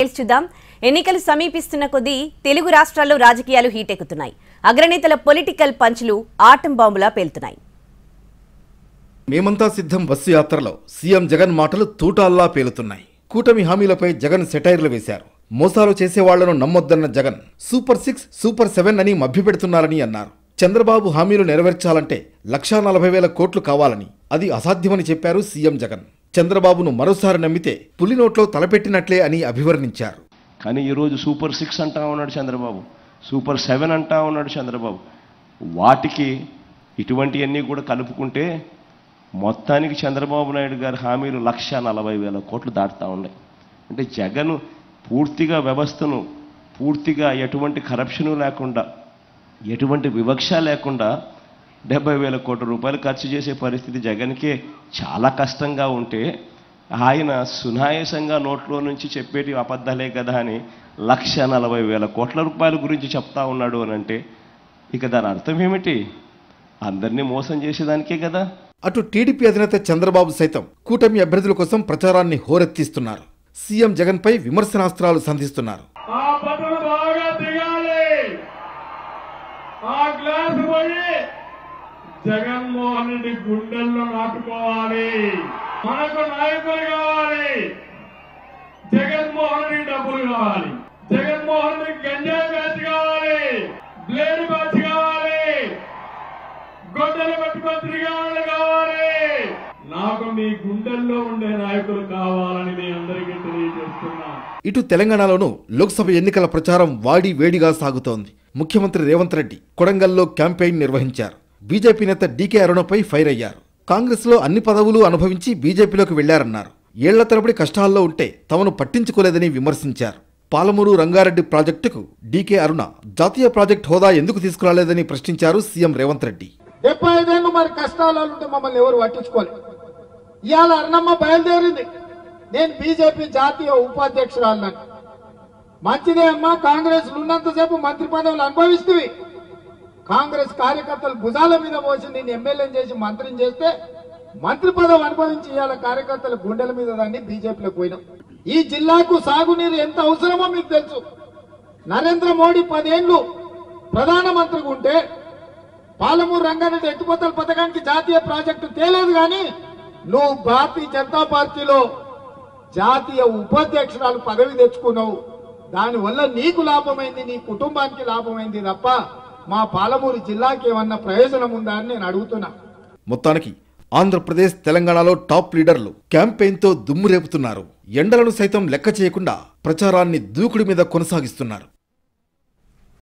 Details చూద్దాం. ఎన్నికలు సమీపిస్తున్న కొద్దీ తెలుగు రాష్ట్రాల్లో రాజకీయాలు హీటెక్కుతున్నాయి. అగ్రనేతల పొలిటికల్ పంచులు ఆటం బాంబులా పేలుతున్నాయి. మేమంతా సిద్ధం బస్సు యాత్రలో సీఎం జగన్ మాటలు తూటాల్లా పేలుతున్నాయి. కూటమి హామీలపై జగన్ సెటైర్లు వేశారు. మోసాలు చేసేవాళ్లను నమ్మొద్దన్న జగన్ సూపర్ 6, సూపర్ 7 అని మభ్యపెడుతున్నారని అన్నారు. చంద్రబాబు హామీలు నెరవేర్చాలంటే 1,40,000 కోట్లు కావాలని, అది అసాధ్యమని చెప్పారు సీఎం జగన్. చంద్రబాబును మరోసారి నమ్మితే పులి నోట్లో తలపెట్టినట్లే అని అభివర్ణించారు. కానీ ఈరోజు సూపర్ 6 అంటా ఉన్నాడు చంద్రబాబు, సూపర్ 7 అంటా ఉన్నాడు చంద్రబాబు. వాటికి ఇటువంటివన్నీ కూడా కలుపుకుంటే మొత్తానికి చంద్రబాబు నాయుడు గారి హామీలు 1,40,000 కోట్లు దాటుతూ ఉన్నాయి. అంటే జగన్ పూర్తిగా వ్యవస్థను పూర్తిగా ఎటువంటి కరప్షను లేకుండా, ఎటువంటి వివక్ష లేకుండా 70,000 కోట్ల రూపాయలు ఖర్చు చేసే పరిస్థితి జగన్కే చాలా కష్టంగా ఉంటే, ఆయన సునాయాసంగా నోట్లో నుంచి చెప్పేటి అబద్ధాలే కదా అని 1,40,000 కోట్ల రూపాయల గురించి చెప్తా ఉన్నాడు అని అంటే ఇక దాని అర్థం ఏమిటి? అందరినీ మోసం చేసేదానికే కదా. అటు టీడీపీ అధినేత చంద్రబాబు సైతం కూటమి అభ్యర్థుల కోసం ప్రచారాన్ని హోరెత్తిస్తున్నారు. సీఎం జగన్ పై విమర్శనాస్త్రాలు సంధిస్తున్నారు. జగన్మోహన్ రెడ్డి గుండెల్లో నాటుకోవాలి. మనకు నాయకులు కావాలి. జగన్మోహన్ రెడ్డి డబ్బులు కావాలి. జగన్మోహన్ రెడ్డి గంజాయి బ్యాచ్ కావాలి. బ్లేడ్ బ్యాచ్ కావాలి. గొడ్డలు పట్టుకొని తిరిగే వాళ్ళు కావాలి. నాకు మీ గుండెల్లో ఉండే నాయకులు కావాలని మీ అందరికీ తెలియజేస్తున్నా. ఇటు తెలంగాణలోనూ లోక్సభ ఎన్నికల ప్రచారం వాడి వేడిగా సాగుతోంది. ముఖ్యమంత్రి రేవంత్ రెడ్డి కొడంగల్లో క్యాంపెయిన్ నిర్వహించారు. బీజేపీ నేత డీకే అరుణపై ఫైర్ అయ్యారు. కాంగ్రెస్ లో అన్ని పదవులు అనుభవించి బీజేపీలోకి వెళ్లారన్నారు. ఏళ్ల తరబడి కష్టాల్లో ఉంటే తమను పట్టించుకోలేదని విమర్శించారు. పాలమూరు రంగారెడ్డి ప్రాజెక్టుకు డీకే అరుణ జాతీయ ప్రాజెక్టు హోదా ఎందుకు తీసుకురాలేదని ప్రశ్నించారు సీఎం రేవంత్ రెడ్డి. 75 ఏళ్ళు మరి కష్టాలు ఉంటే మమ్మల్ని ఎవరు పట్టించుకోలేదు. ఇవాళ అరుణమ్మ బయలుదేరింది. నేను బీజేపీ జాతీయ ఉపాధ్యక్షురాలను. మంచిదే అమ్మా, కాంగ్రెస్ ఉన్నంతసేపు మంత్రి పదవులు అనుభవిస్తుంది. కాంగ్రెస్ కార్యకర్తలు భుజాల మీద పోసి నేను ఎమ్మెల్యేని చేసి మంత్రిని చేస్తే మంత్రి పదవి అనుభవించి ఇవాళ కార్యకర్తల గుండెల మీద దాన్ని బీజేపీలోకి పోయినాం. ఈ జిల్లాకు సాగునీరు ఎంత అవసరమో మీకు తెలుసు. నరేంద్ర మోడీ 10 ఏళ్లు ప్రధానమంత్రిగా ఉంటే పాలమూరు రంగారెడ్డి ఎత్తిపోతల పథకానికి జాతీయ ప్రాజెక్టు తేలేదు. కానీ నువ్వు భారతీయ జనతా పార్టీలో జాతీయ ఉపాధ్యక్షురాలు పదవి తెచ్చుకున్నావు. దానివల్ల నీకు లాభమైంది, నీ కుటుంబానికి లాభమైంది తప్ప మా పాలమూరు జిల్లాకి ఏమన్నా ప్రయోజనం ఉందా అని నేను అడుగుతున్నా. మొత్తానికి ఆంధ్రప్రదేశ్, తెలంగాణలో టాప్ లీడర్లు క్యాంపెయిన్తో దుమ్ము రేపుతున్నారు. ఎండలను సైతం లెక్క చేయకుండా ప్రచారాన్ని దూకుడు మీద కొనసాగిస్తున్నారు.